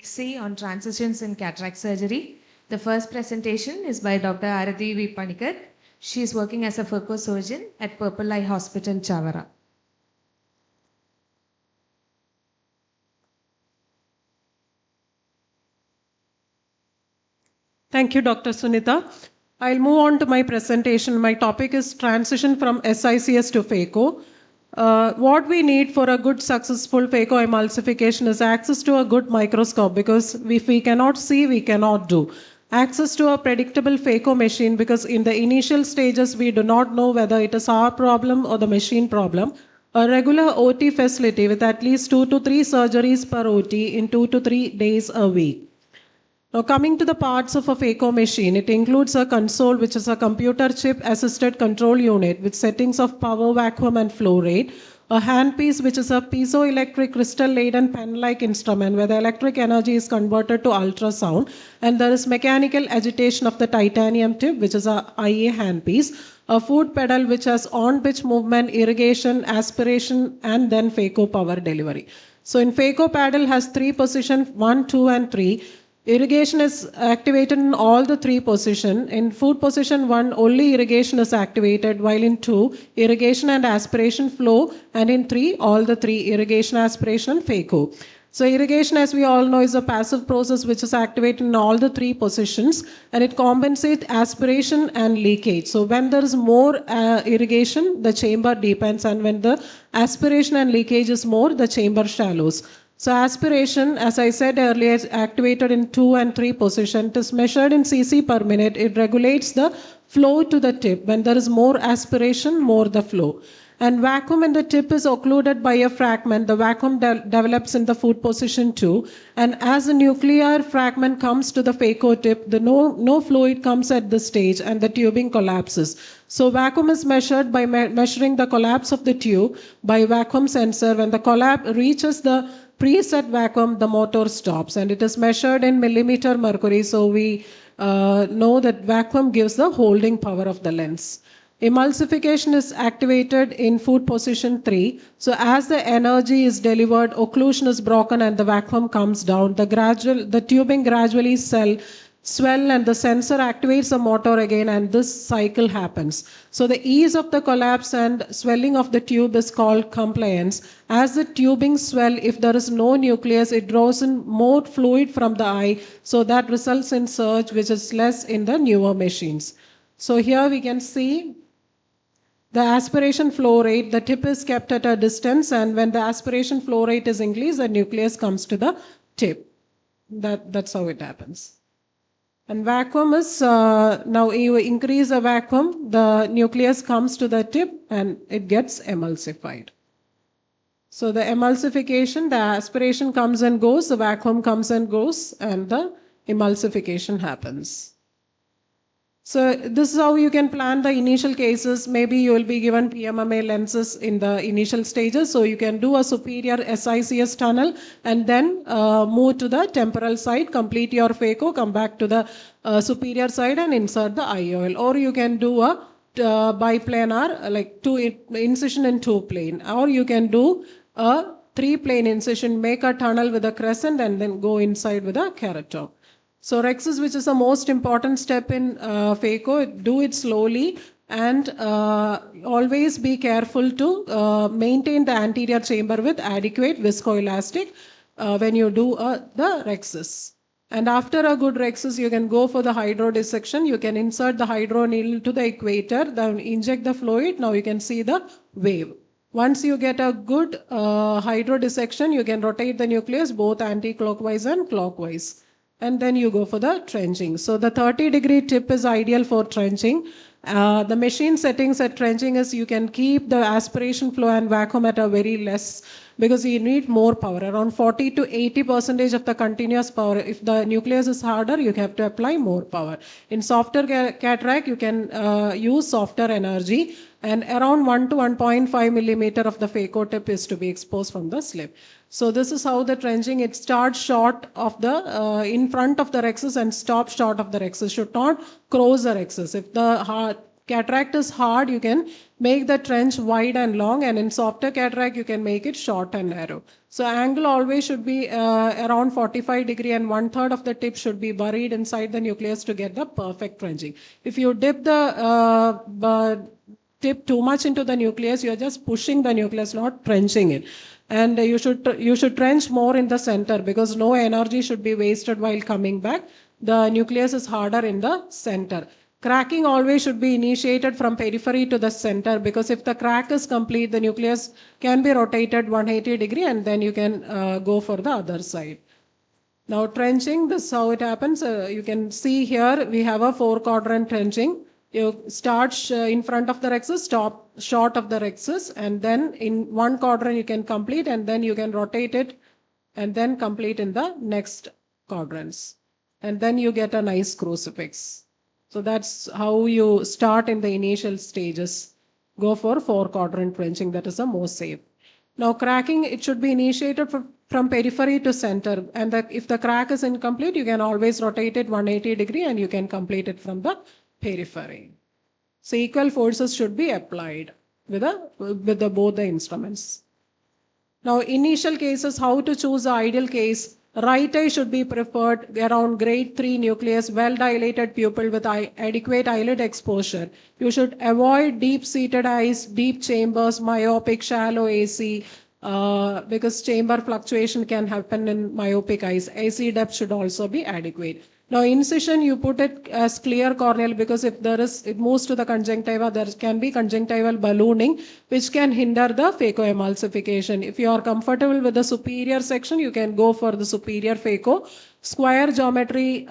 IC on transitions in cataract surgery. The first presentation is by Dr. Arathi V. Panikar. She is working as a phaco surgeon at Purple Eye Hospital, Chavara. Thank you, Dr. Sunita. I'll move on to my presentation. My topic is transition from SICS to phaco. What we need for a good successful phaco emulsification is access to a good microscope, because if we cannot see, we cannot do. Access to a predictable phaco machine, because in the initial stages we do not know whether it is our problem or the machine problem. A regular OT facility with at least 2 to 3 surgeries per OT in 2 to 3 days a week. Now, coming to the parts of a phaco machine, it includes a console, which is a computer chip assisted control unit with settings of power, vacuum, and flow rate. A handpiece, which is a piezoelectric crystal laden pen-like instrument where the electric energy is converted to ultrasound, and there is mechanical agitation of the titanium tip, which is a IA handpiece. A foot pedal, which has on-pitch movement, irrigation, aspiration, and then phaco power delivery. So in phaco paddle has 3 positions, 1, 2, and 3. Irrigation is activated in all the 3 positions. In foot position 1, only irrigation is activated, while in 2, irrigation and aspiration flow, and in 3, all the 3, irrigation, aspiration, and phaco. So irrigation, as we all know, is a passive process which is activated in all the 3 positions, and it compensates aspiration and leakage. So when there is more irrigation, the chamber deepens, and when the aspiration and leakage is more, the chamber shallows. So aspiration, as I said earlier, is activated in 2 and 3 position. It is measured in cc per minute. It regulates the flow to the tip. When there is more aspiration, more the flow. And vacuum in the tip is occluded by a fragment. The vacuum develops in the foot position 2. And as the nuclear fragment comes to the phaco tip, no fluid comes at this stage and the tubing collapses. So vacuum is measured by measuring the collapse of the tube by vacuum sensor. When the collapse reaches the preset vacuum, the motor stops, and it is measured in millimeter mercury. So we know that vacuum gives the holding power of the lens. Emulsification is activated in foot position 3. So as the energy is delivered, occlusion is broken and the vacuum comes down. The tubing gradually swell and the sensor activates the motor again, and this cycle happens. So the ease of the collapse and swelling of the tube is called compliance. As the tubing swell, if there is no nucleus, it draws in more fluid from the eye. So that results in surge, which is less in the newer machines. So here we can see the aspiration flow rate. The tip is kept at a distance, and when the aspiration flow rate is increased, the nucleus comes to the tip. That's how it happens. And vacuum is, now you increase the vacuum, the nucleus comes to the tip and it gets emulsified. So the emulsification, the aspiration comes and goes, the vacuum comes and goes, and the emulsification happens. So this is how you can plan the initial cases. Maybe you will be given PMMA lenses in the initial stages. So you can do a superior SICS tunnel and then move to the temporal side, complete your phaco, come back to the superior side and insert the IOL. Or you can do a biplanar, like 2 incision in 2 plane. Or you can do a 3 plane incision, make a tunnel with a crescent and then go inside with a keratoc. So rhexis, which is the most important step in phaco, do it slowly and always be careful to maintain the anterior chamber with adequate viscoelastic when you do the rhexis. And after a good rhexis, you can go for the hydrodissection. You can insert the hydro needle to the equator, then inject the fluid. Now you can see the wave. Once you get a good hydrodissection, you can rotate the nucleus both anti-clockwise and clockwise. And then you go for the trenching. So the 30-degree tip is ideal for trenching. The machine settings at trenching is you can keep the aspiration flow and vacuum at a very less, because you need more power, around 40 to 80% of the continuous power. If the nucleus is harder, you have to apply more power. In softer cataract, you can use softer energy, and around 1 to 1.5 millimeter of the phaco tip is to be exposed from the slip. So this is how the trenching, it starts short of the, in front of the rhexis and stops short of the rhexis, should not cross the rhexis. If the cataract is hard, you can make the trench wide and long, and in softer cataract, you can make it short and narrow. So angle always should be around 45 degree, and 1/3 of the tip should be buried inside the nucleus to get the perfect trenching. If you dip the tip too much into the nucleus, you are just pushing the nucleus, not trenching it. And you should trench more in the center, because no energy should be wasted while coming back. The nucleus is harder in the center. Cracking always should be initiated from periphery to the center, because if the crack is complete, the nucleus can be rotated 180 degree, and then you can go for the other side. Now trenching, this is how it happens. You can see here we have a 4-quadrant trenching. You start in front of the rexus, stop short of the rexus, and then in one quadrant you can complete, and then you can rotate it and then complete in the next quadrants. And then you get a nice crucifix. So that's how you start in the initial stages. Go for 4-quadrant trenching, that is the most safe. Now cracking, it should be initiated from periphery to center, and if the crack is incomplete, you can always rotate it 180 degree and you can complete it from the periphery. So equal forces should be applied with both the instruments. Now initial cases, how to choose the ideal case. Right eye should be preferred around grade 3 nucleus, well dilated pupil with adequate eyelid exposure. You should avoid deep seated eyes, deep chambers, myopic, shallow AC, because chamber fluctuation can happen in myopic eyes. AC depth should also be adequate. Now incision, you put it as clear corneal, because if it moves to the conjunctiva, there can be conjunctival ballooning, which can hinder the phacoemulsification. If you are comfortable with the superior section, you can go for the superior phaco. Square geometry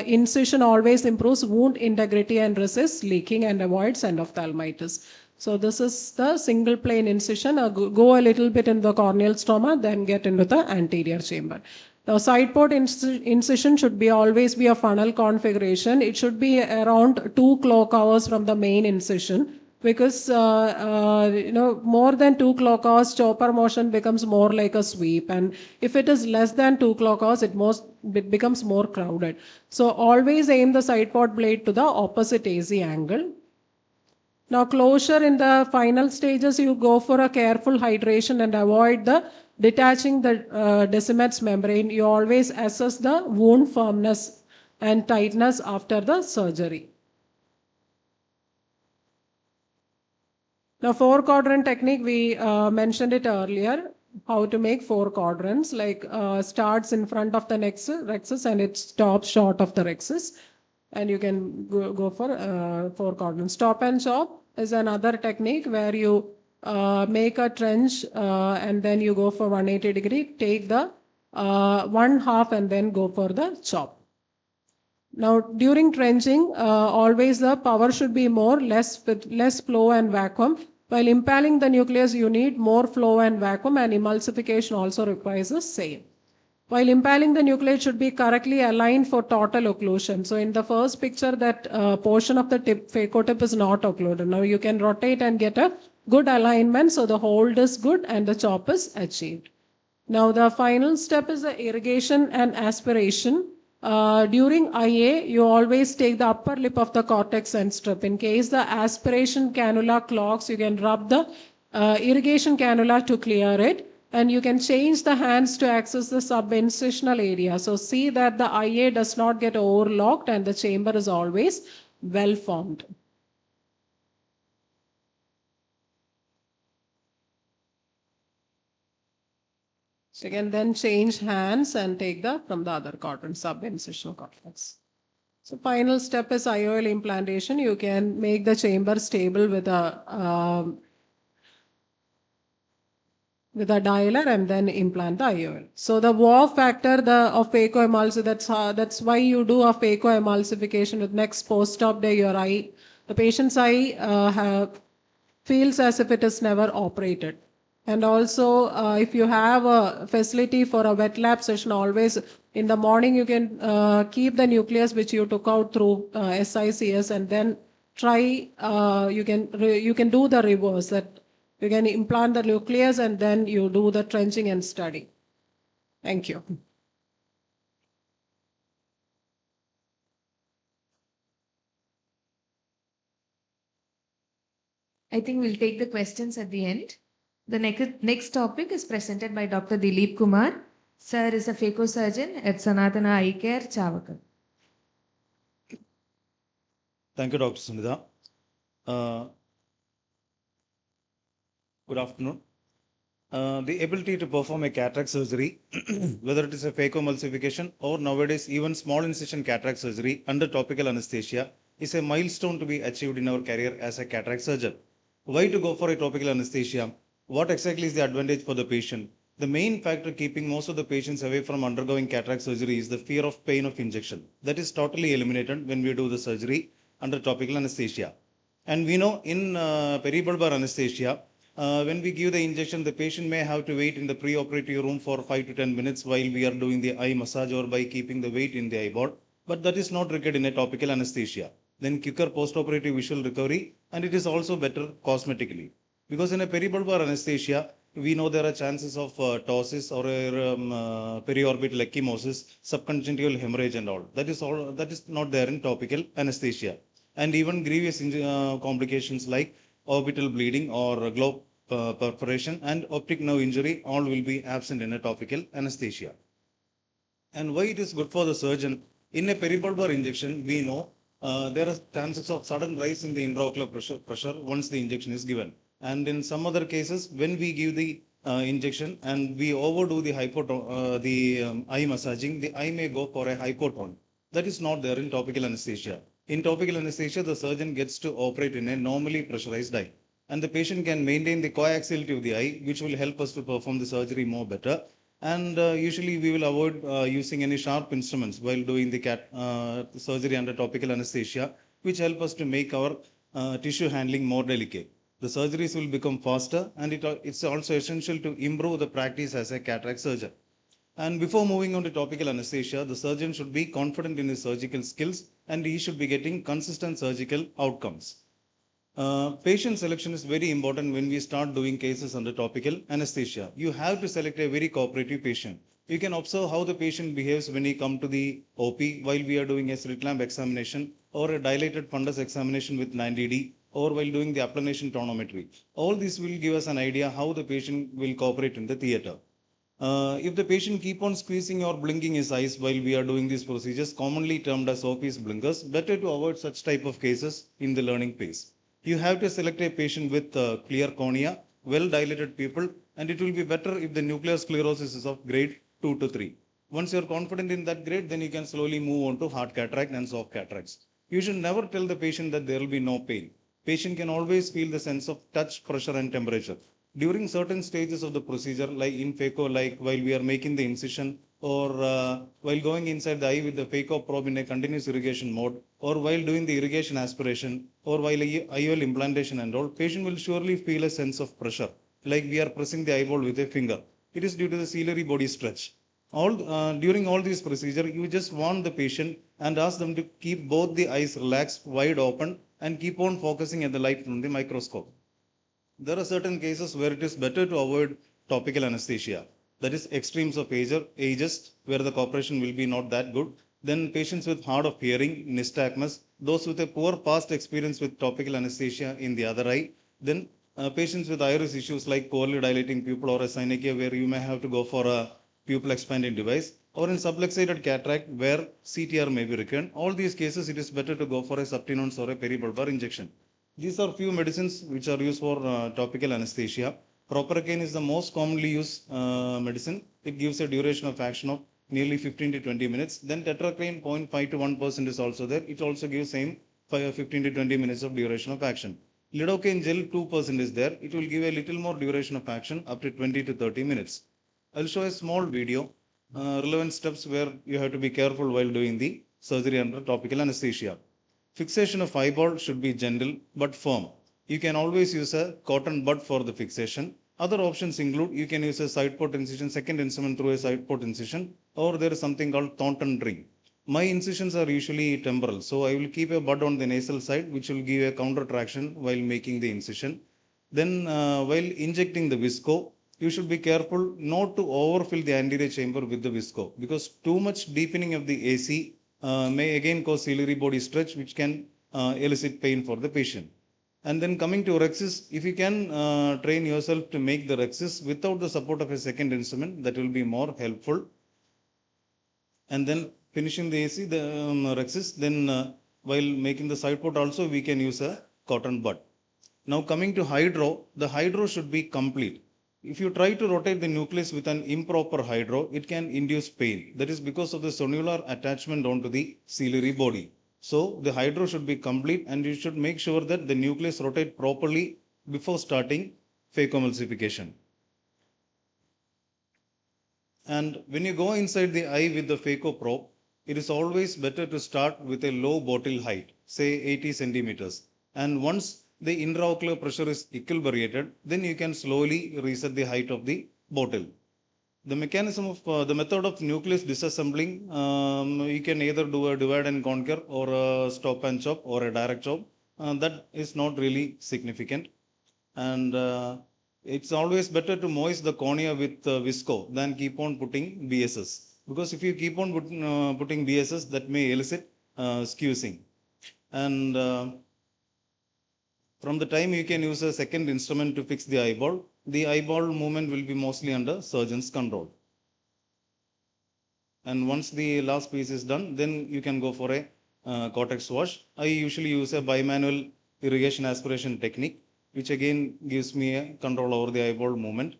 incision always improves wound integrity and resists leaking and avoids endophthalmitis. So this is the single plane incision. Go a little bit in the corneal stroma, then get into the anterior chamber. Now side port incision should always be a funnel configuration. It should be around 2 clock hours from the main incision, because more than 2 clock hours, chopper motion becomes more like a sweep, and if it is less than 2 clock hours, it becomes more crowded. So always aim the side port blade to the opposite AC angle. Now closure, in the final stages, you go for a careful hydration and avoid the detaching the Descemet's membrane. You always assess the wound firmness and tightness after the surgery. Now 4-quadrant technique, we mentioned it earlier, how to make 4 quadrants, like starts in front of the rexus and it stops short of the rexus. And you can go for 4 quadrants. Stop and chop is another technique where you make a trench and then you go for 180 degree, take the 1/2 and then go for the chop. Now during trenching, always the power should be more, with less flow and vacuum. While impaling the nucleus, you need more flow and vacuum, and emulsification also requires the same. While impaling the nuclei, it should be correctly aligned for total occlusion. So in the first picture, that portion of the phaco tip is not occluded. Now you can rotate and get a good alignment, so the hold is good and the chop is achieved. Now the final step is the irrigation and aspiration. During IA, you always take the upper lip of the cortex and strip. In case the aspiration cannula clogs, you can rub the irrigation cannula to clear it. And you can change the hands to access the subincisional area. So see that the IA does not get overlocked and the chamber is always well formed. So you can then change hands and take from the other quadrant, subincisional cortex. So final step is IOL implantation. You can make the chamber stable with a dialer and then implant the IOL. So the wow factor of phacoemulsification, that's why you do a phacoemulsification with next post-op day. The patient's eye feels as if it is never operated. And also if you have a facility for a wet lab session, always in the morning you can keep the nucleus which you took out through SICS, and then try, you can do the reverse, that you can implant the nucleus and then you do the trenching and study. Thank you. I think we'll take the questions at the end. The next topic is presented by Dr. Dilip Kumar. Sir is a phaco surgeon at Sanatana Eye Care, Chavakal. Thank you, Dr. Sunitha. Good afternoon. The ability to perform a cataract surgery, whether it is a phacoemulsification or nowadays even small incision cataract surgery under topical anesthesia, is a milestone to be achieved in our career as a cataract surgeon. Why to go for a topical anesthesia? What exactly is the advantage for the patient? The main factor keeping most of the patients away from undergoing cataract surgery is the fear of pain of injection. That is totally eliminated when we do the surgery under topical anesthesia. And we know in peribulbar anesthesia, when we give the injection, the patient may have to wait in the pre-operative room for 5 to 10 minutes while we are doing the eye massage or by keeping the weight in the eyeball. But that is not required in a topical anesthesia. Then quicker post-operative visual recovery, and it is also better cosmetically. Because in a peribulbar anesthesia, we know there are chances of ptosis or periorbital ecchymosis, subconjunctival hemorrhage and all. That is not there in topical anesthesia. And even grievous complications like orbital bleeding or globe perforation and optic nerve injury all will be absent in a topical anesthesia. And why it is good for the surgeon? In a peribulbar injection, we know there are chances of sudden rise in the intraocular pressure once the injection is given. And in some other cases, when we give the injection and we overdo the eye massaging, the eye may go for a hypotone. That is not there in topical anesthesia. In topical anesthesia, the surgeon gets to operate in a normally pressurized eye. And the patient can maintain the coaxiality of the eye, which will help us to perform the surgery more better. And usually we will avoid using any sharp instruments while doing the surgery under topical anesthesia, which help us to make our tissue handling more delicate. The surgeries will become faster, and it's also essential to improve the practice as a cataract surgeon. And before moving on to topical anesthesia, the surgeon should be confident in his surgical skills and he should be getting consistent surgical outcomes. Patient selection is very important when we start doing cases under topical anesthesia. You have to select a very cooperative patient. You can observe how the patient behaves when he comes to the OP while we are doing a slit lamp examination or a dilated fundus examination with 90D or while doing the applanation tonometry. All this will give us an idea how the patient will cooperate in the theater. If the patient keep on squeezing or blinking his eyes while we are doing these procedures, commonly termed as OP's blinkers, better to avoid such type of cases in the learning phase. You have to select a patient with clear cornea, well dilated pupil, and it will be better if the nuclear sclerosis is of grade 2 to 3. Once you are confident in that grade, then you can slowly move on to hard cataract and soft cataracts. You should never tell the patient that there will be no pain. Patient can always feel the sense of touch, pressure, and temperature. During certain stages of the procedure, like in phaco, like while we are making the incision or while going inside the eye with the phaco probe in a continuous irrigation mode, or while doing the irrigation aspiration, or while IOL implantation and all, patient will surely feel a sense of pressure, like we are pressing the eyeball with a finger. It is due to the ciliary body stretch. During all these procedure, you just warn the patient and ask them to keep both the eyes relaxed, wide open, and keep on focusing at the light from the microscope. There are certain cases where it is better to avoid topical anesthesia. That is extremes of ages where the cooperation will be not that good. Then patients with hard of hearing, nystagmus, those with a poor past experience with topical anesthesia in the other eye. Then patients with iris issues like poorly dilating pupil or a synechia where you may have to go for a pupil expanding device, or in subluxated cataract where CTR may be required. All these cases, it is better to go for a subtenons or a peribulbar injection. These are few medicines which are used for topical anesthesia. Proparacaine is the most commonly used medicine. It gives a duration of action of nearly 15 to 20 minutes. Then tetracaine 0.5 to 1% is also there. It also gives same 15 to 20 minutes of duration of action. Lidocaine gel 2% is there. It will give a little more duration of action up to 20 to 30 minutes. I'll show a small video, relevant steps where you have to be careful while doing the surgery under topical anesthesia. Fixation of eyeball should be gentle but firm. You can always use a cotton bud for the fixation. Other options include you can use a side port incision, second instrument through a side port incision, or there is something called Thornton ring. My incisions are usually temporal, so I will keep a bud on the nasal side, which will give a counter traction while making the incision. Then, while injecting the visco, you should be careful not to overfill the anterior chamber with the visco because too much deepening of the AC may again cause ciliary body stretch, which can elicit pain for the patient. And then coming to rexis, if you can train yourself to make the rexis without the support of a second instrument, that will be more helpful. And then finishing the AC, the rexis, then while making the side port also, we can use a cotton bud. Now coming to hydro, the hydro should be complete. If you try to rotate the nucleus with an improper hydro, it can induce pain. That is because of the sonular attachment onto the ciliary body. So the hydro should be complete, and you should make sure that the nucleus rotate properly before starting phacoemulsification. And when you go inside the eye with the phaco probe, it is always better to start with a low bottle height, say 80 centimeters. And once the intraocular pressure is equilibrated, then you can slowly reset the height of the bottle. The mechanism of the method of nucleus disassembling, you can either do a divide and conquer or a stop and chop or a direct chop. That is not really significant. And it's always better to moist the cornea with visco than keep on putting BSS. Because if you keep on putting BSS, that may elicit skewing. And from the time you can use a second instrument to fix the eyeball movement will be mostly under surgeon's control. And once the last piece is done, then you can go for a cortex wash. I usually use a bimanual irrigation aspiration technique, which again gives me a control over the eyeball movement.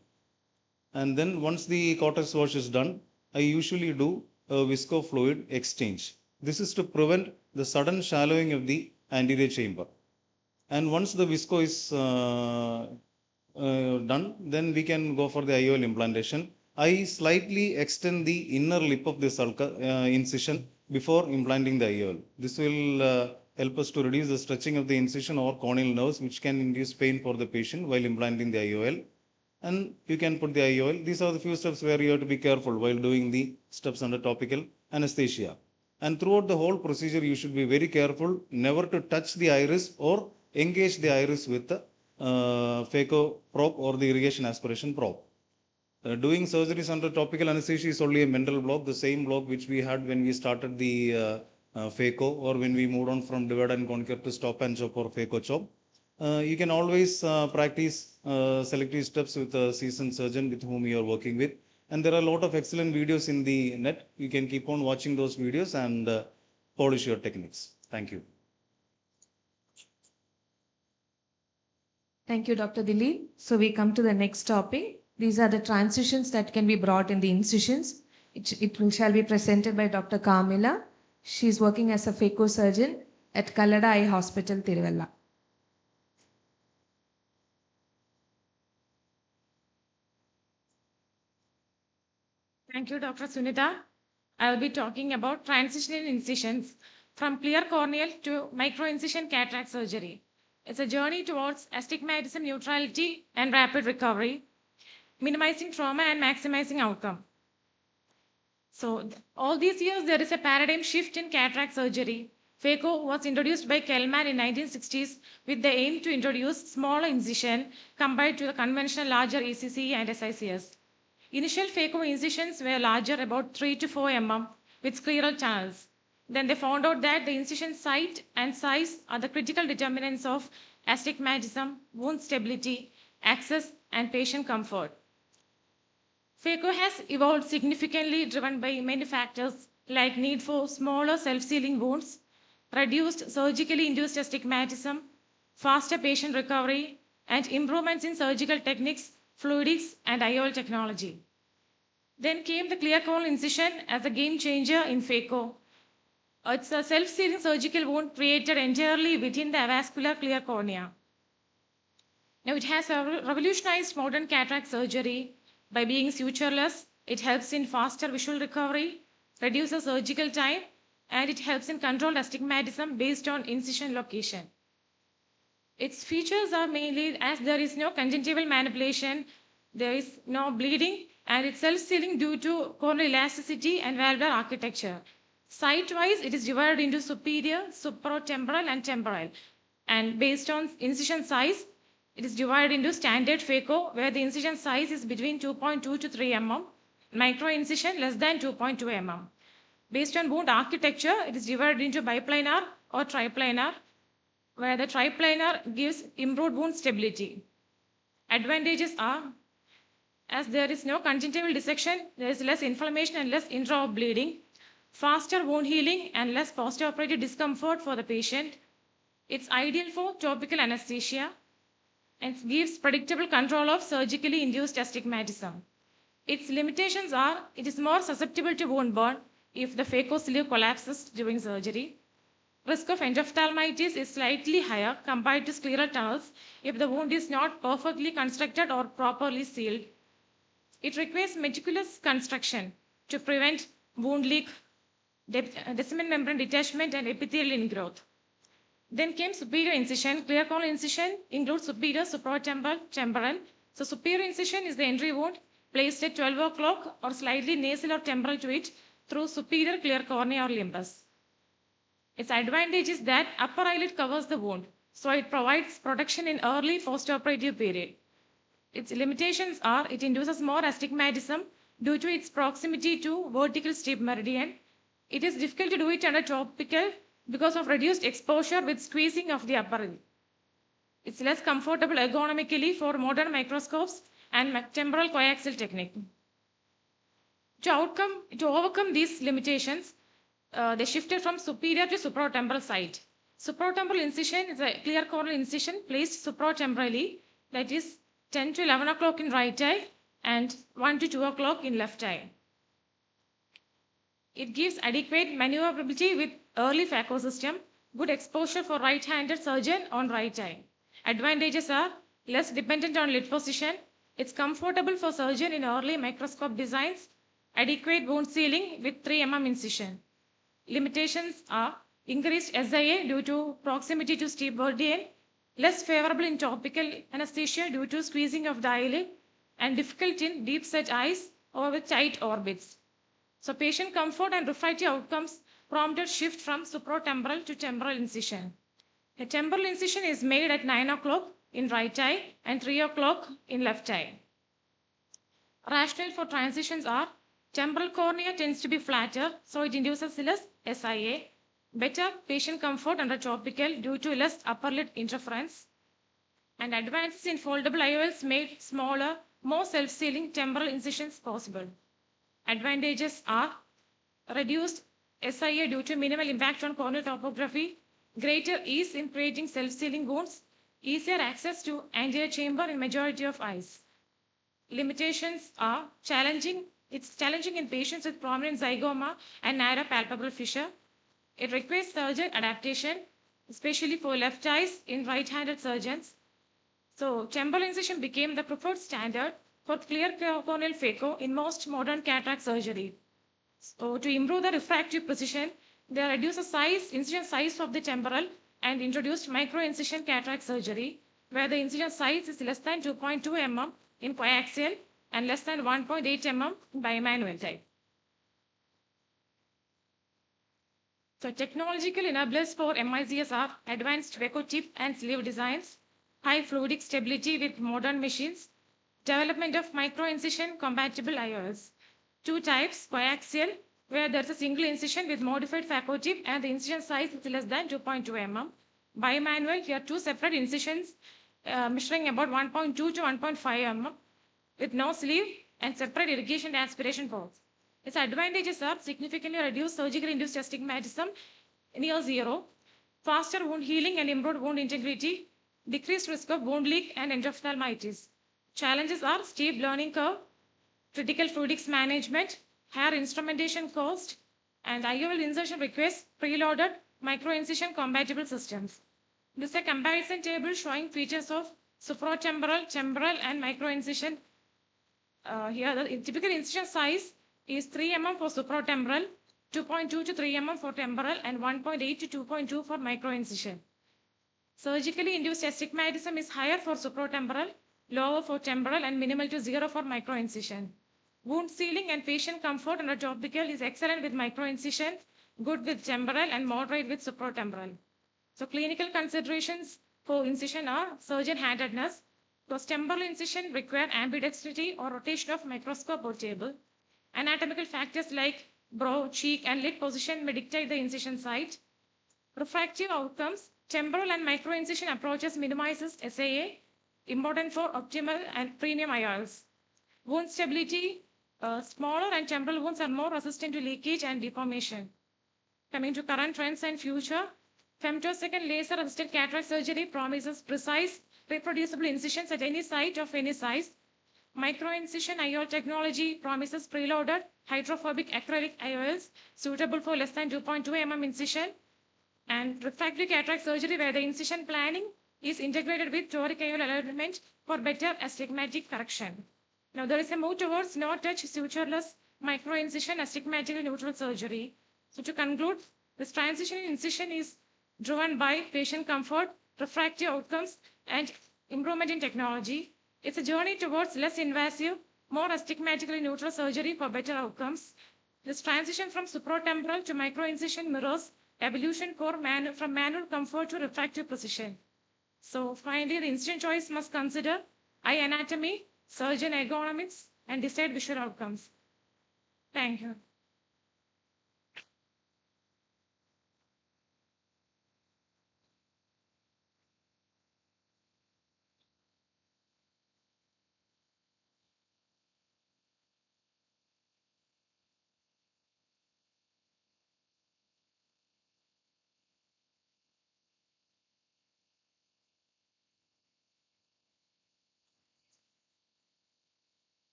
And then once the cortex wash is done, I usually do a visco fluid exchange. This is to prevent the sudden shallowing of the anterior chamber. And once the visco is done, then we can go for the IOL implantation. I slightly extend the inner lip of the sulca incision before implanting the IOL. This will help us to reduce the stretching of the incision or corneal nerves, which can induce pain for the patient while implanting the IOL. And you can put the IOL. These are the few steps where you have to be careful while doing the steps under topical anesthesia. And throughout the whole procedure, you should be very careful never to touch the iris or engage the iris with the phaco probe or the irrigation aspiration probe. Doing surgeries under topical anesthesia is only a mental block, the same block which we had when we started the phaco or when we moved on from divide and conquer to stop and chop or phaco chop. You can always practice selective steps with a seasoned surgeon with whom you are working with. And there are a lot of excellent videos in the net. You can keep on watching those videos and polish your techniques. Thank you. Thank you, Dr. Dilip. So we come to the next topic. These are the transitions that can be brought in the incisions. It shall be presented by Dr. Kamila. She is working as a phaco surgeon at Kallada Eye Hospital, Tiruvalla. Thank you, Dr. Sunita. I will be talking about transitional incisions from clear corneal to microincision cataract surgery. It's a journey towards astigmatism neutrality and rapid recovery, minimizing trauma and maximizing outcome. So all these years, there is a paradigm shift in cataract surgery. Phaco was introduced by Kellman in 1960s with the aim to introduce smaller incision compared to the conventional larger ECC and SICS. Initial phaco incisions were larger, about 3 to 4 mm, with scleral channels. Then they found out that the incision site and size are the critical determinants of astigmatism, wound stability, access, and patient comfort. Phaco has evolved significantly, driven by many factors like need for smaller self-sealing wounds, reduced surgically induced astigmatism, faster patient recovery, and improvements in surgical techniques, fluidics, and IOL technology. Then came the clear corneal incision as a game changer in phaco. It's a self-sealing surgical wound created entirely within the avascular clear cornea. Now it has revolutionized modern cataract surgery. By being sutureless, it helps in faster visual recovery, reduces surgical time, and it helps in controlled astigmatism based on incision location. Its features are mainly as there is no conjunctival manipulation, there is no bleeding, and it's self-sealing due to corneal elasticity and valvular architecture. Site-wise, it is divided into superior, supratemporal, and temporal. And based on incision size, it is divided into standard phaco, where the incision size is between 2.2 to 3 mm, micro incision less than 2.2 mm. Based on wound architecture, it is divided into biplanar or triplanar. where the triplanar gives improved wound stability. Advantages are, as there is no conjunctival dissection, there is less inflammation and less intra-op bleeding, faster wound healing and less postoperative discomfort for the patient. It's ideal for topical anesthesia and gives predictable control of surgically induced astigmatism. Its limitations are, it is more susceptible to wound burn if the phaco sleeve collapses during surgery. Risk of endophthalmitis is slightly higher compared to scleral tunnels if the wound is not perfectly constructed or properly sealed. It requires meticulous construction to prevent wound leak, descending membrane detachment, and epithelial ingrowth. Then came superior incision. Clear corneal incision includes superior, supratemporal, temporal. So superior incision is the entry wound placed at 12 o'clock or slightly nasal or temporal to it through superior clear cornea or limbus. Its advantage is that upper eyelid covers the wound, so it provides protection in early postoperative period. Its limitations are it induces more astigmatism due to its proximity to vertical steep meridian. It is difficult to do it under topical because of reduced exposure with squeezing of the upper lid. It's less comfortable ergonomically for modern microscopes and temporal coaxial technique. To overcome these limitations, they shifted from superior to supratemporal site. Supratemporal incision is a clear corneal incision placed supratemporally, that is 10 to 11 o'clock in right eye and 1 to 2 o'clock in left eye. It gives adequate maneuverability with early phaco system, good exposure for right-handed surgeon on right eye. Advantages are less dependent on lid position. It's comfortable for surgeon in early microscope designs, adequate wound sealing with 3 mm incision. Limitations are increased SIA due to proximity to steep meridian, less favorable in topical anesthesia due to squeezing of the eyelid, and difficult in deep set eyes or with tight orbits. So patient comfort and refractive outcomes prompted shift from supratemporal to temporal incision. A temporal incision is made at 9 o'clock in right eye and 3 o'clock in left eye. Rationale for transitions are temporal cornea tends to be flatter, so it induces less SIA, better patient comfort under topical due to less upper lid interference, and advances in foldable IOLs made smaller, more self-sealing temporal incisions possible. Advantages are reduced SIA due to minimal impact on corneal topography, greater ease in creating self-sealing wounds, easier access to anterior chamber in majority of eyes. Limitations are challenging. It's challenging in patients with prominent zygoma and narrow palpebral fissure. It requires surgeon adaptation, especially for left eyes in right-handed surgeons. So temporal incision became the preferred standard for clear corneal phaco in most modern cataract surgery. So to improve the refractive precision, they reduced the size, incision size of the temporal and introduced micro-incision cataract surgery, where the incision size is less than 2.2 mm in coaxial and less than 1.8 mm in bimanual type. So technological enablers for MICS are advanced phaco tip and sleeve designs, high fluidic stability with modern machines, development of micro-incision compatible IOLs. Two types, coaxial, where there's a single incision with modified phaco tip and the incision size is less than 2.2 mm. Bimanual, here two separate incisions measuring about 1.2 to 1.5 mm with no sleeve and separate irrigation and aspiration ports. Its advantages are significantly reduced surgically induced astigmatism near zero, faster wound healing and improved wound integrity, decreased risk of wound leak and endophthalmitis. Challenges are steep learning curve, critical fluidics management, higher instrumentation cost, and IOL insertion requires preloaded micro-incision compatible systems. This is a comparison table showing features of supratemporal, temporal, and micro-incision. Here, the typical incision size is 3 mm for supratemporal, 2.2 to 3 mm for temporal, and 1.8 to 2.2 for micro-incision. Surgically induced astigmatism is higher for supratemporal, lower for temporal, and minimal to zero for micro-incision. Wound sealing and patient comfort under topical is excellent with micro-incision, good with temporal, and moderate with supratemporal. So clinical considerations for incision are surgeon handedness, because temporal incision require ambidextrity or rotation of microscope or table. Anatomical factors like brow, cheek, and lid position may dictate the incision site. Refractive outcomes, Temporal and micro-incision approaches minimizes SAA, important for optimal and premium IRs. Wound stability, smaller and temporal wounds are more resistant to leakage and deformation. Coming to current trends and future, femtosecond laser-assisted cataract surgery promises precise, reproducible incisions at any site of any size. Micro-incision IOL technology promises preloaded hydrophobic acrylic IOLs suitable for less than 2.2 mm incision, and refractory cataract surgery where the incision planning is integrated with toric IOL alignment for better astigmatic correction. Now there is a move towards no-touch sutureless micro-incision astigmatically neutral surgery. So to conclude, this transition in incision is driven by patient comfort, refractive outcomes, and improvement in technology. It's a journey towards less invasive, more astigmatically neutral surgery for better outcomes. This transition from supratemporal to micro-incision mirrors evolution from manual comfort to refractive precision. So finally, the incision choice must consider eye anatomy, surgeon ergonomics, and decide visual outcomes. Thank you.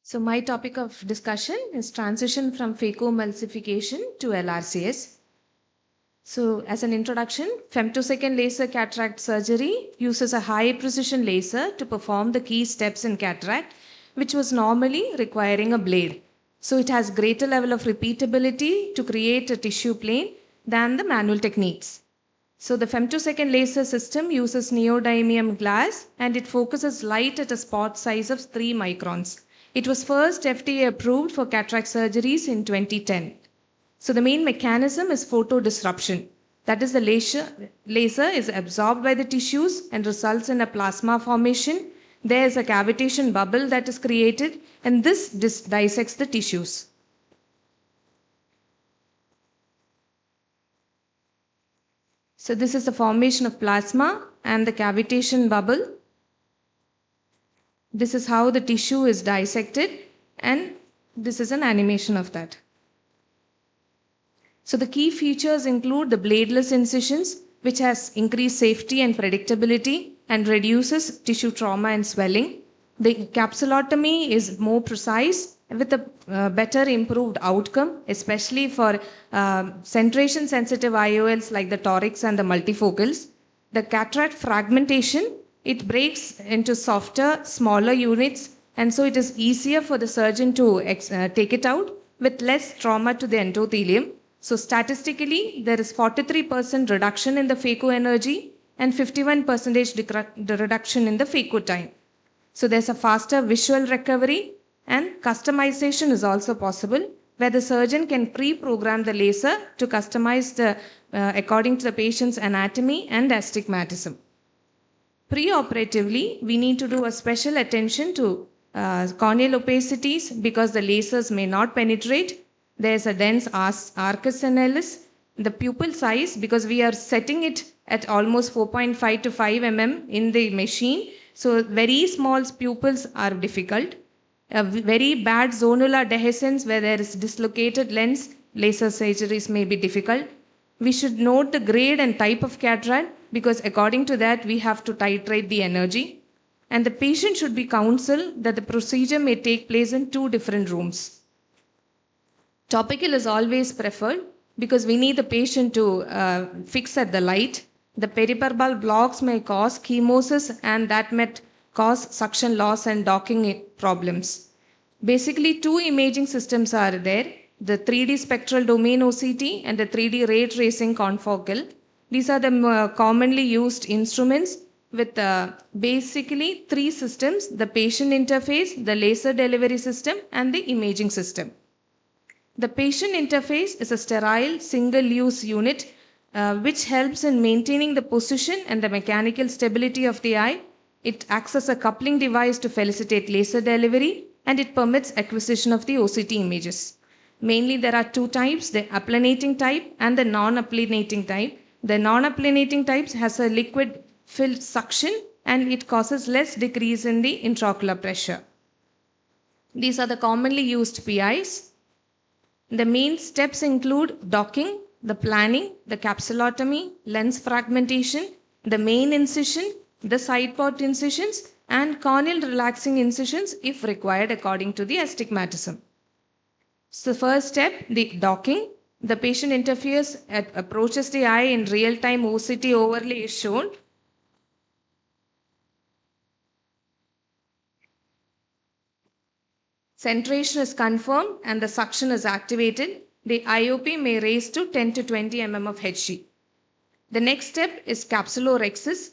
So my topic of discussion is transition from phacoemulsification to LRCS. So as an introduction, femtosecond laser cataract surgery uses a high precision laser to perform the key steps in cataract, which was normally requiring a blade. So it has greater level of repeatability to create a tissue plane than the manual techniques. So the femtosecond laser system uses neodymium glass and it focuses light at a spot size of 3 microns. It was first FDA approved for cataract surgeries in 2010. So the main mechanism is photo disruption. That is, the laser is absorbed by the tissues and results in a plasma formation. There is a cavitation bubble that is created and this dissects the tissues. So this is the formation of plasma and the cavitation bubble. This is how the tissue is dissected and this is an animation of that. So the key features include the bladeless incisions, which has increased safety and predictability and reduces tissue trauma and swelling. The capsulotomy is more precise with a better improved outcome, especially for centration sensitive IOLs like the torics and the multifocals. The cataract fragmentation, it breaks into softer, smaller units, and so it is easier for the surgeon to take it out with less trauma to the endothelium. So statistically, there is 43% reduction in the phaco energy and 51% reduction in the phaco time. So there's a faster visual recovery and customization is also possible, where the surgeon can pre-program the laser to customize the according to the patient's anatomy and astigmatism. Pre-operatively, we need to do a special attention to corneal opacities because the lasers may not penetrate. There's a dense arcus analis. The pupil size, because we are setting it at almost 4.5 to 5 mm in the machine, so very small pupils are difficult. Very bad zonular dehiscence where there is dislocated lens, laser surgeries may be difficult. We should note the grade and type of cataract because according to that we have to titrate the energy. And the patient should be counseled that the procedure may take place in 2 different rooms. Topical is always preferred because we need the patient to fix at the light. The peripapal blocks may cause chemosis and that may cause suction loss and docking problems. Basically, 2 imaging systems are there, the 3D spectral domain OCT and the 3D ray tracing confocal. These are the commonly used instruments with basically 3 systems, the patient interface, the laser delivery system and the imaging system. The patient interface is a sterile single-use unit which helps in maintaining the position and the mechanical stability of the eye. It acts as a coupling device to facilitate laser delivery, and it permits acquisition of the OCT images. Mainly, there are two types, the applanating type and the non-applanating type. The non-applanating type has a liquid filled suction and it causes less decrease in the intraocular pressure. These are the commonly used PIs. The main steps include docking, the planning, the capsulotomy, lens fragmentation, the main incision, the side port incisions, and corneal relaxing incisions if required according to the astigmatism. So first step, the docking. The patient interferes, approaches the eye in real-time OCT overlay is shown. Centration is confirmed and the suction is activated. The IOP may raise to 10 to 20 mm of Hg. The next step is capsulorhexis.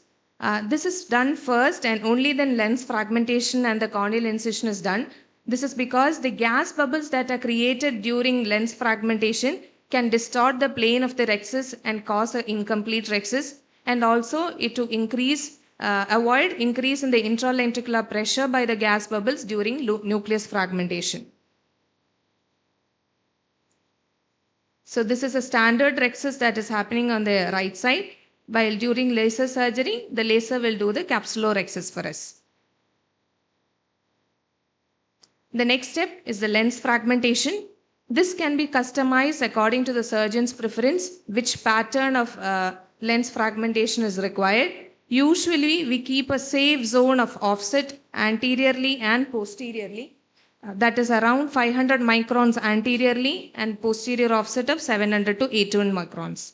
This is done first and only then lens fragmentation and the corneal incision is done. This is because the gas bubbles that are created during lens fragmentation can distort the plane of the rhexis and cause an incomplete rhexis, and also it to avoid increase in the intralenticular pressure by the gas bubbles during nucleus fragmentation. So this is a standard rhexis that is happening on the right side, while during laser surgery, the laser will do the capsulorhexis for us. The next step is the lens fragmentation. This can be customized according to the surgeon's preference, which pattern of lens fragmentation is required. Usually, we keep a safe zone of offset anteriorly and posteriorly. That is around 500 microns anteriorly and posterior offset of 700 to 800 microns.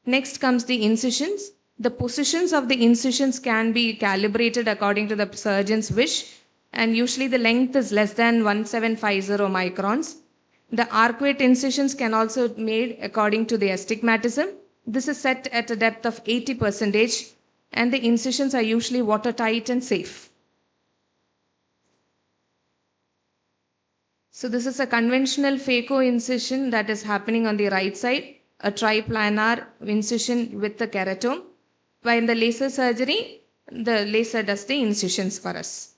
Next comes the incisions. The positions of the incisions can be calibrated according to the surgeon's wish, and usually the length is less than 1750 microns. The arcuate incisions can also be made according to the astigmatism. This is set at a depth of 80%, and the incisions are usually watertight and safe. So this is a conventional phaco incision that is happening on the right side, a triplanar incision with the keratome. While in the laser surgery, the laser does the incisions for us.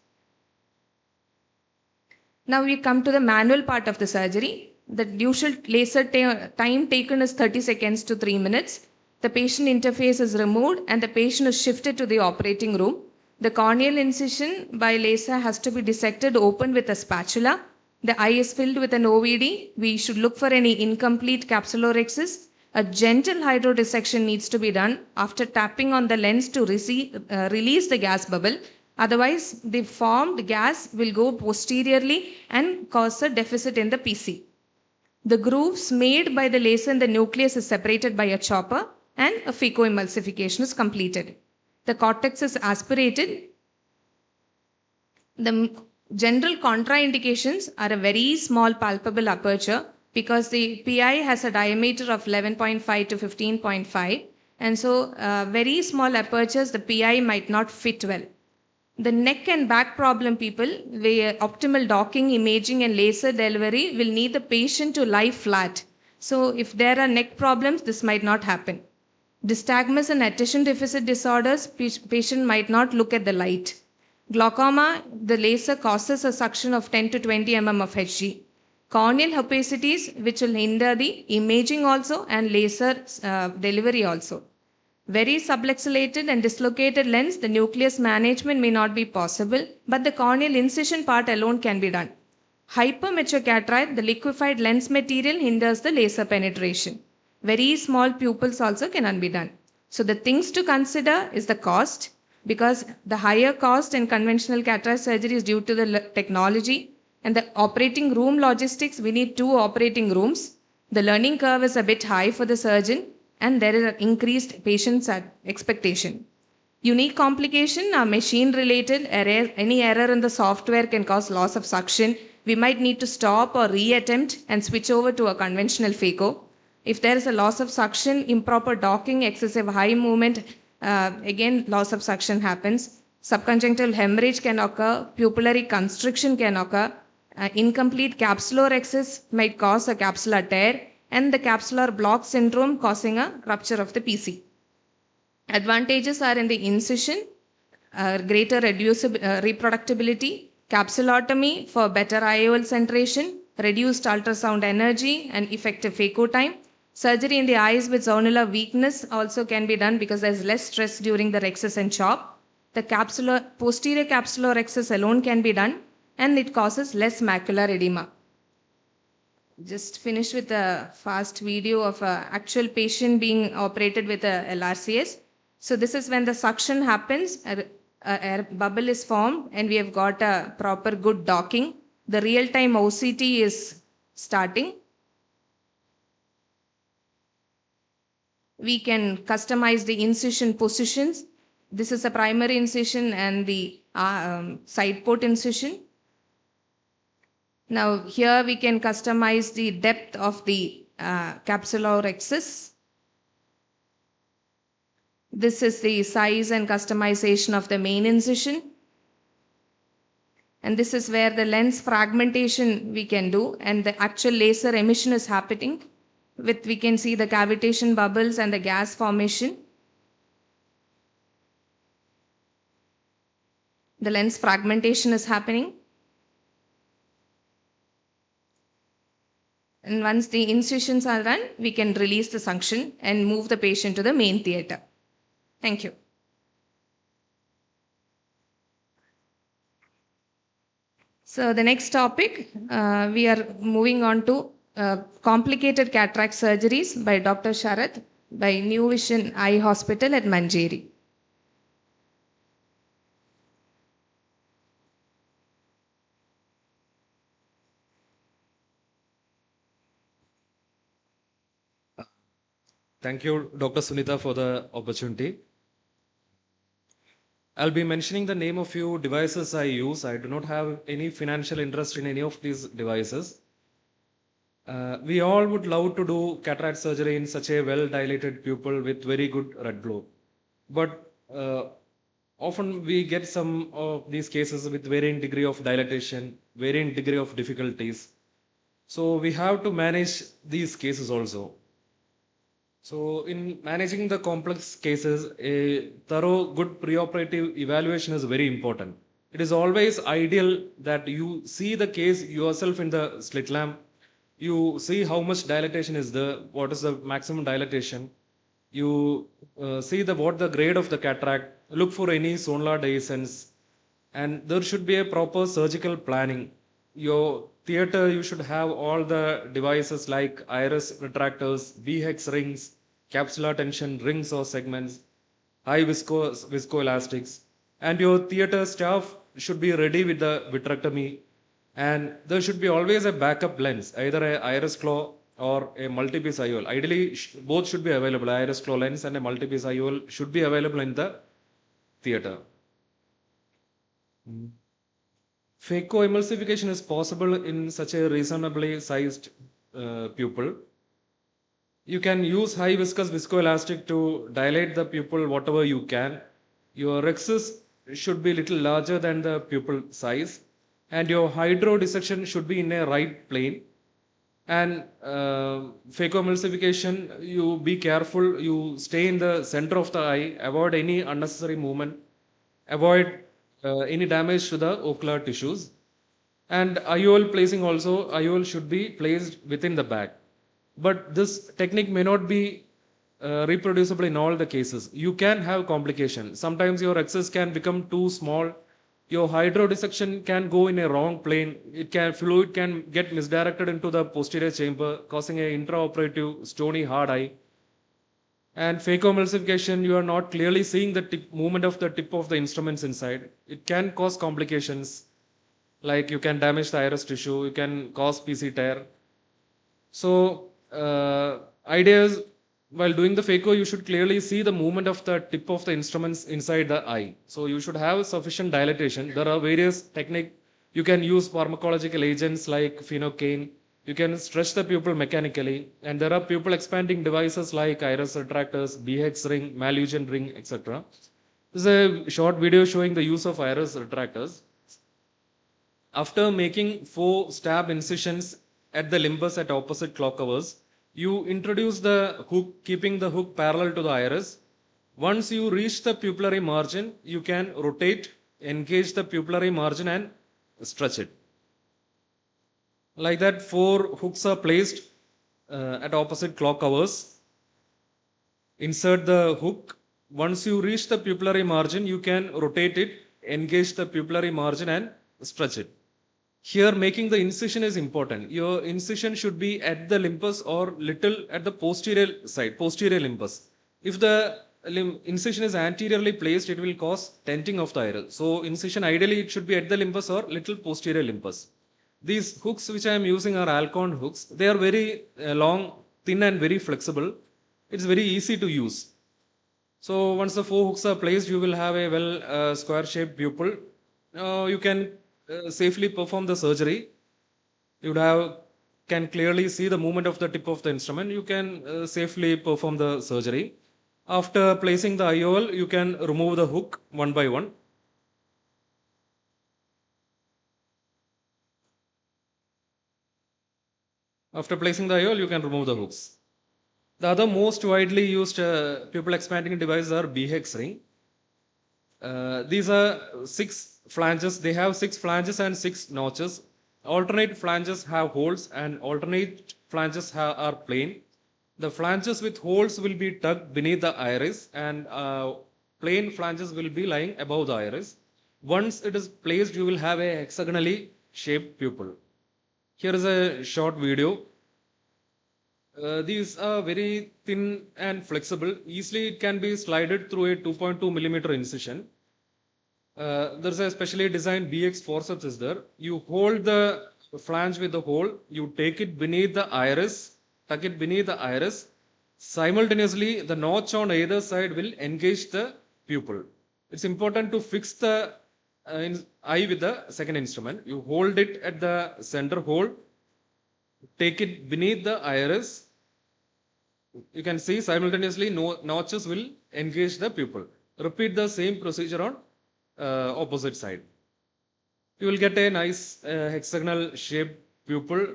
Now we come to the manual part of the surgery. The usual laser time taken is 30 seconds to 3 minutes. The patient interface is removed and the patient is shifted to the operating room. The corneal incision by laser has to be dissected open with a spatula. The eye is filled with an OVD. We should look for any incomplete capsulorhexis. A gentle hydrodissection needs to be done after tapping on the lens to release the gas bubble. Otherwise, the formed gas will go posteriorly and cause a deficit in the PC. The grooves made by the laser in the nucleus is separated by a chopper and a phacoemulsification is completed. The cortex is aspirated. The general contraindications are a very small palpable aperture because the PI has a diameter of 11.5 to 15.5, and so very small apertures the PI might not fit well. The neck and back problem people, where optimal docking, imaging and laser delivery will need the patient to lie flat. So if there are neck problems, this might not happen. Nystagmus and attention deficit disorders, patient might not look at the light. Glaucoma, the laser causes a suction of 10 to 20 mm of Hg. Corneal opacities, which will hinder the imaging also and laser delivery also. Very subluxated and dislocated lens, the nucleus management may not be possible, but the corneal incision part alone can be done. Hypermature cataract, the liquefied lens material hinders the laser penetration. Very small pupils also cannot be done. So the things to consider is the cost, because the higher cost in conventional cataract surgery is due to the technology, and the operating room logistics, we need 2 operating rooms. The learning curve is a bit high for the surgeon, and there is an increased patient expectation. Unique complication are machine related. Any error in the software can cause loss of suction. We might need to stop or reattempt and switch over to a conventional phaco. If there is a loss of suction, improper docking, excessive high movement, again loss of suction happens. Subconjunctival hemorrhage can occur, pupillary constriction can occur, incomplete capsulorhexis might cause a capsular tear, and the capsular block syndrome causing a rupture of the PC. Advantages are in the incision. greater reproducibility, capsulotomy for better IOL centration, reduced ultrasound energy, and effective phaco time. Surgery in the eyes with zonular weakness also can be done because there's less stress during the rhexis and chop. The posterior capsular rhexis alone can be done, and it causes less macular edema. Just finished with a fast video of an actual patient being operated with a LRCS. So this is when the suction happens, a air bubble is formed, and we have got a proper good docking. The real-time OCT is starting. We can customize the incision positions. This is a primary incision and the side port incision. Now here we can customize the depth of the capsular rhexis. This is the size and customization of the main incision. And this is where the lens fragmentation we can do, and the actual laser emission is happening. We can see the cavitation bubbles and the gas formation. The lens fragmentation is happening. And once the incisions are done, we can release the suction and move the patient to the main theater. Thank you. So the next topic, we are moving on to complicated cataract surgeries by Dr. Sharath by New Vision Eye Hospital at Manjeri. Thank you, Dr. Sunita, for the opportunity. I'll be mentioning the name of few devices I use. I do not have any financial interest in any of these devices. We all would love to do cataract surgery in such a well-dilated pupil with very good red glow. But often we get some of these cases with varying degree of dilatation, varying degree of difficulties. So we have to manage these cases also. So in managing the complex cases, a thorough good preoperative evaluation is very important. It is always ideal that you see the case yourself in the slit lamp. You see how much dilatation is there, what is the maximum dilatation. You see what the grade of the cataract, look for any zonular dehiscence, and there should be a proper surgical planning. Your theater, you should have all the devices like iris retractors, BHEX rings, capsular tension rings or segments, high viscoelastics, and your theater staff should be ready with the vitrectomy. And there should be always a backup lens, either a iris claw or a multi-piece IOL. Ideally, both should be available. Iris claw lens and a multi-piece IOL should be available in the theater. Phaco emulsification is possible in such a reasonably sized pupil. You can use high viscous viscoelastic to dilate the pupil whatever you can. Your rhexis should be little larger than the pupil size, and your hydro dissection should be in a right plane. And phaco emulsification, you be careful, you stay in the center of the eye, avoid any unnecessary movement, avoid any damage to the ocular tissues. And IOL placing also, IOL should be placed within the bag. But this technique may not be reproducible in all the cases. You can have complications. Sometimes your rhexis can become too small. Your hydro dissection can go in a wrong plane. Fluid can get misdirected into the posterior chamber, causing an intraoperative stony hard eye. And phaco emulsification, you are not clearly seeing the movement of the tip of the instruments inside. It can cause complications, like you can damage the iris tissue, you can cause PC tear. So idea is, while doing the phaco, you should clearly see the movement of the tip of the instruments inside the eye. So you should have sufficient dilatation. There are various techniques. You can use pharmacological agents like phenocaine. You can stretch the pupil mechanically. And there are pupil expanding devices like iris retractors, BHEX ring, Malusian ring, etc. This is a short video showing the use of iris retractors. After making 4 stab incisions at the limbus at opposite clock hours, you introduce the hook, keeping the hook parallel to the iris. Once you reach the pupillary margin, you can rotate, engage the pupillary margin and stretch it. Like that, 4 hooks are placed at opposite clock hours. Insert the hook. Once you reach the pupillary margin, you can rotate it, engage the pupillary margin and stretch it. Here, making the incision is important. Your incision should be at the limbus or little at the posterior side, posterior limbus. If the incision is anteriorly placed, it will cause tenting of the iris. So, incision ideally it should be at the limbus or little posterior limbus. These hooks which I am using are Alcon hooks. They are very long, thin and very flexible. It's very easy to use. So once the 4 hooks are placed, you will have a well square shaped pupil. You can safely perform the surgery. You can clearly see the movement of the tip of the instrument. You can safely perform the surgery. After placing the IOL, you can remove the hook one by one. After placing the IOL, you can remove the hooks. The other most widely used pupil expanding devices are BHEX ring. These are 6 flanges. They have 6 flanges and 6 notches. Alternate flanges have holes and alternate flanges are plain. The flanges with holes will be tucked beneath the iris and plain flanges will be lying above the iris. Once it is placed, you will have a hexagonally shaped pupil. Here is a short video. These are very thin and flexible. Easily it can be slided through a 2.2 millimeter incision. There's a specially designed BX forceps is there. You hold the flange with the hole, you take it beneath the iris, tuck it beneath the iris. Simultaneously, the notch on either side will engage the pupil. It's important to fix the eye with the second instrument. You hold it at the center hole, take it beneath the iris. You can see simultaneously notches will engage the pupil. Repeat the same procedure on opposite side. You will get a nice hexagonal shaped pupil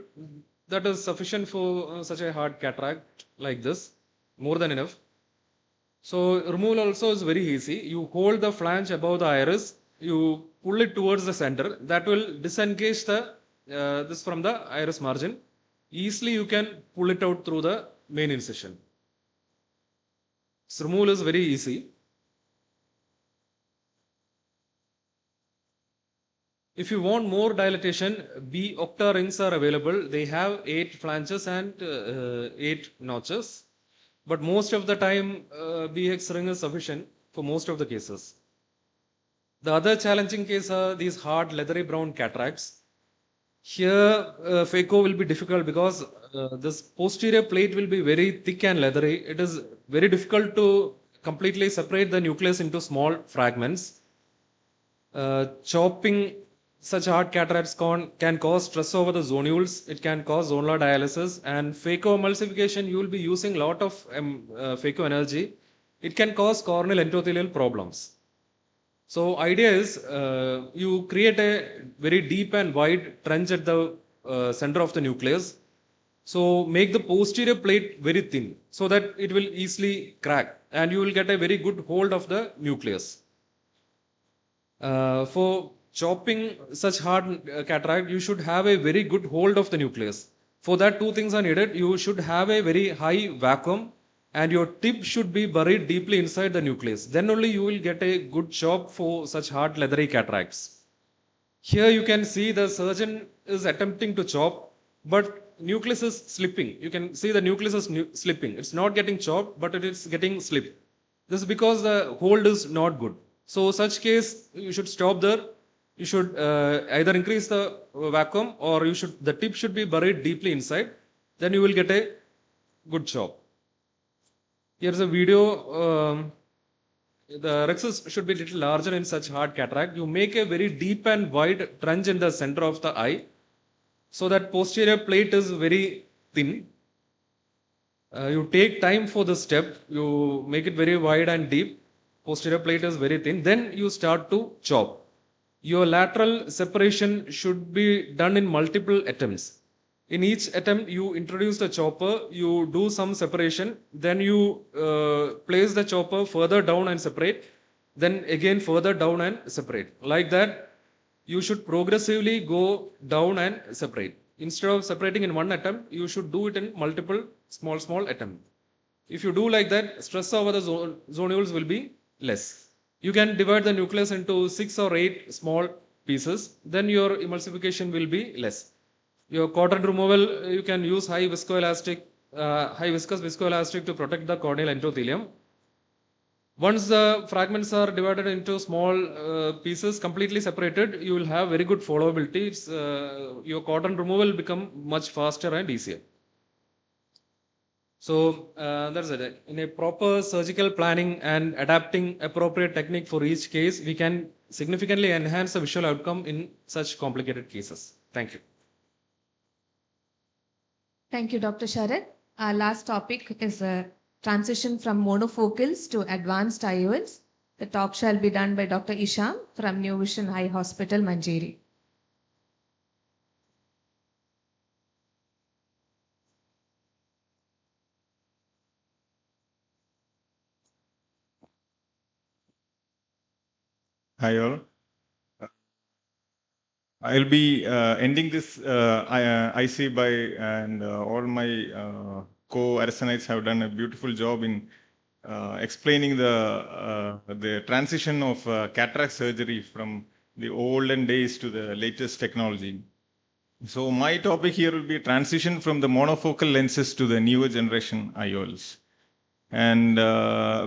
that is sufficient for such a hard cataract like this, more than enough. So removal also is very easy. You hold the flange above the iris, you pull it towards the center. That will disengage the this from the iris margin. Easily you can pull it out through the main incision. So removal is very easy. If you want more dilatation, B octa rings are available. They have 8 flanges and 8 notches. But most of the time, BX ring is sufficient for most of the cases. The other challenging case are these hard leathery brown cataracts. Here, phaco will be difficult because this posterior plate will be very thick and leathery. It is very difficult to completely separate the nucleus into small fragments. Chopping such hard cataracts can cause stress over the zonules. It can cause zonular dialysis, and phaco emulsification, you will be using a lot of phaco energy. It can cause corneal endothelial problems. So idea is you create a very deep and wide trench at the center of the nucleus. So make the posterior plate very thin so that it will easily crack and you will get a very good hold of the nucleus. For chopping such hard cataract, you should have a very good hold of the nucleus. For that, 2 things are needed. You should have a very high vacuum and your tip should be buried deeply inside the nucleus. Then only you will get a good chop for such hard leathery cataracts. Here you can see the surgeon is attempting to chop, but nucleus is slipping. You can see the nucleus is slipping. It's not getting chopped, but it is getting slipped. This is because the hold is not good. So such case, you should stop there. You should either increase the vacuum or the tip should be buried deeply inside. Then you will get a good chop. Here's a video. The rexus should be a little larger in such hard cataract. You make a very deep and wide trench in the center of the eye so that posterior plate is very thin. You take time for the step. You make it very wide and deep. Posterior plate is very thin. Then you start to chop. Your lateral separation should be done in multiple attempts. In each attempt, you introduce the chopper, you do some separation, then you place the chopper further down and separate, then again further down and separate. Like that, you should progressively go down and separate. Instead of separating in one attempt, you should do it in multiple small attempts. If you do like that, stress over the zonules will be less. You can divide the nucleus into 6 or 8 small pieces, then your emulsification will be less. Your quadrant removal, you can use high viscous viscoelastic to protect the corneal endothelium. Once the fragments are divided into small pieces, completely separated, you will have very good followability. Your quadrant removal will become much faster and easier. So that's it. In a proper surgical planning and adapting appropriate technique for each case, we can significantly enhance the visual outcome in such complicated cases. Thank you. Thank you, Dr. Sharad. Our last topic is a transition from monofocals to advanced IOLs. The talk shall be done by Dr. Isham from New Vision Eye Hospital, Manjeri. Hi all. I'll be ending this IC by, and all my co-Arsenites have done a beautiful job in explaining the transition of cataract surgery from the olden days to the latest technology. So my topic here will be transition from the monofocal lenses to the newer generation IOLs. And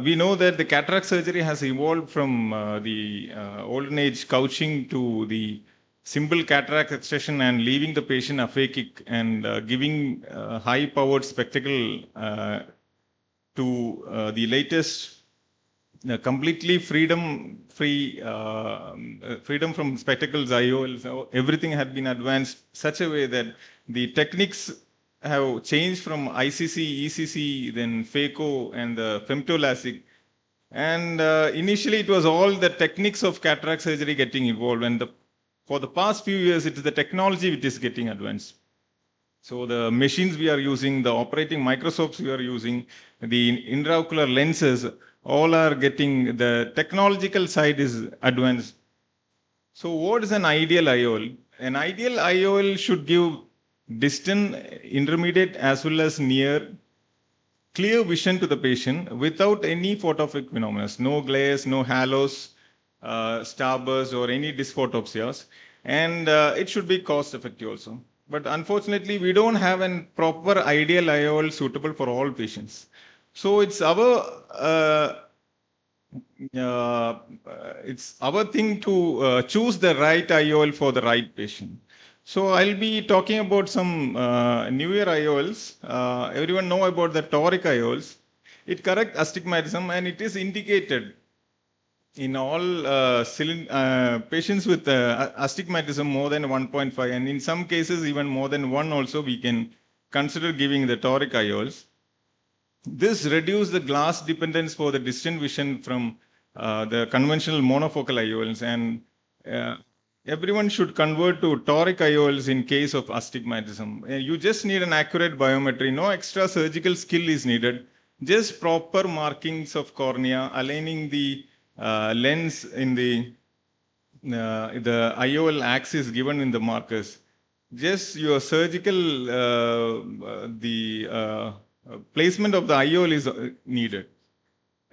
we know that the cataract surgery has evolved from the olden age couching to the simple cataract extraction and leaving the patient aphakic and giving high powered spectacle to the latest completely freedom from spectacles IOLs. Everything had been advanced such a way that the techniques have changed from ICC, ECC, then phaco and the femtolasic. And initially it was all the techniques of cataract surgery getting evolved, and for the past few years it is the technology which is getting advanced. So the machines we are using, the operating microscopes we are using, the intraocular lenses, all are getting, the technological side is advanced. So what is an ideal IOL? An ideal IOL should give distant, intermediate as well as near clear vision to the patient without any photophic phenomena, no glares, no halos, starbursts or any dysphotopsias, and it should be cost effective also. But unfortunately we don't have a proper ideal IOL suitable for all patients. So it's our thing to choose the right IOL for the right patient. So I'll be talking about some newer IOLs. Everyone know about the toric IOLs. It corrects astigmatism and it is indicated in all patients with astigmatism more than 1.5, and in some cases even more than 1 also we can consider giving the toric IOLs. This reduces the glass dependence for the distant vision from the conventional monofocal IOLs, and everyone should convert to toric IOLs in case of astigmatism. You just need an accurate biometry. No extra surgical skill is needed. Just proper markings of cornea, aligning the lens in the IOL axis given in the markers. Just your surgical, placement of the IOL is needed.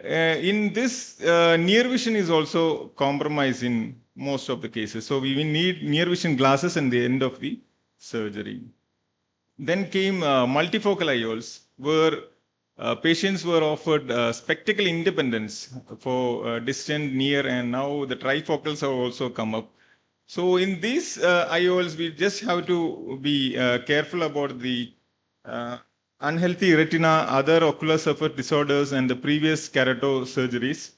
In this, near vision is also compromised in most of the cases. So we will need near vision glasses at the end of the surgery. Then came multifocal IOLs, where patients were offered spectacle independence for distant, near, and now the trifocals have also come up. So in these IOLs, we just have to be careful about the unhealthy retina, other ocular surface disorders, and the previous keratosis surgeries.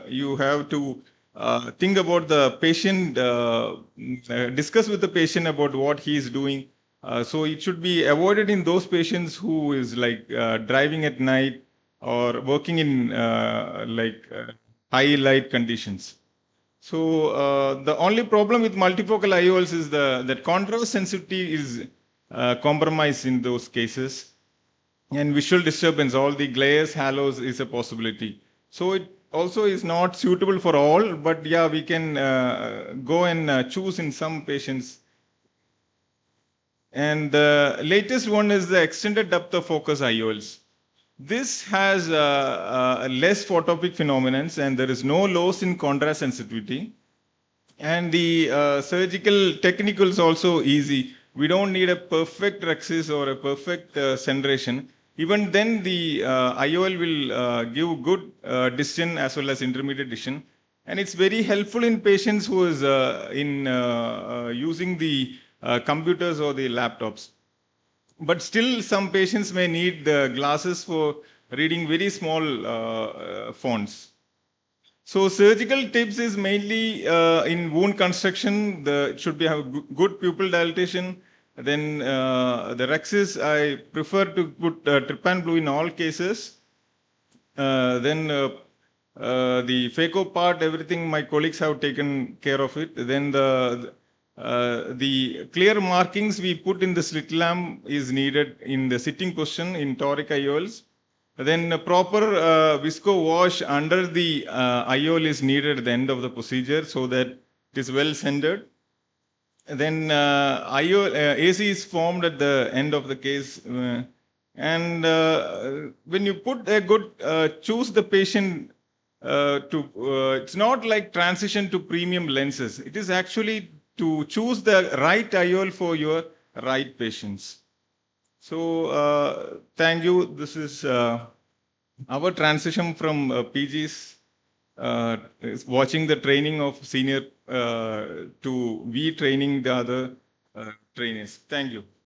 You have to think about the patient, discuss with the patient about what he is doing. So it should be avoided in those patients who is like driving at night or working in high light conditions. So the only problem with multifocal IOLs is that contrast sensitivity is compromised in those cases, and visual disturbance, all the glares, halos is a possibility. So it also is not suitable for all, but yeah, we can go and choose in some patients. And the latest one is the extended depth of focus IOLs. This has less photopic phenomenon, and there is no loss in contrast sensitivity. And the surgical technical is also easy. We don't need a perfect rexis or a perfect centration. Even then, the IOL will give good distance as well as intermediate distance. And it's very helpful in patients who is using the computers or the laptops. But still, some patients may need the glasses for reading very small fonts. So surgical tips is mainly in wound construction. It should be have good pupil dilatation. Then the rexis, I prefer to put trypan blue in all cases. Then the phaco part, everything my colleagues have taken care of it. Then the clear markings we put in the slit lamp is needed in the sitting position in toric IOLs. Then a proper visco wash under the IOL is needed at the end of the procedure so that it is well centered. Then IOL, AC is formed at the end of the case. And when you put a good, choose the patient it's not like transition to premium lenses. It is actually to choose the right IOL for your right patients. So thank you. This is our transition from PGs is watching the training of senior to we training the other trainees. Thank you.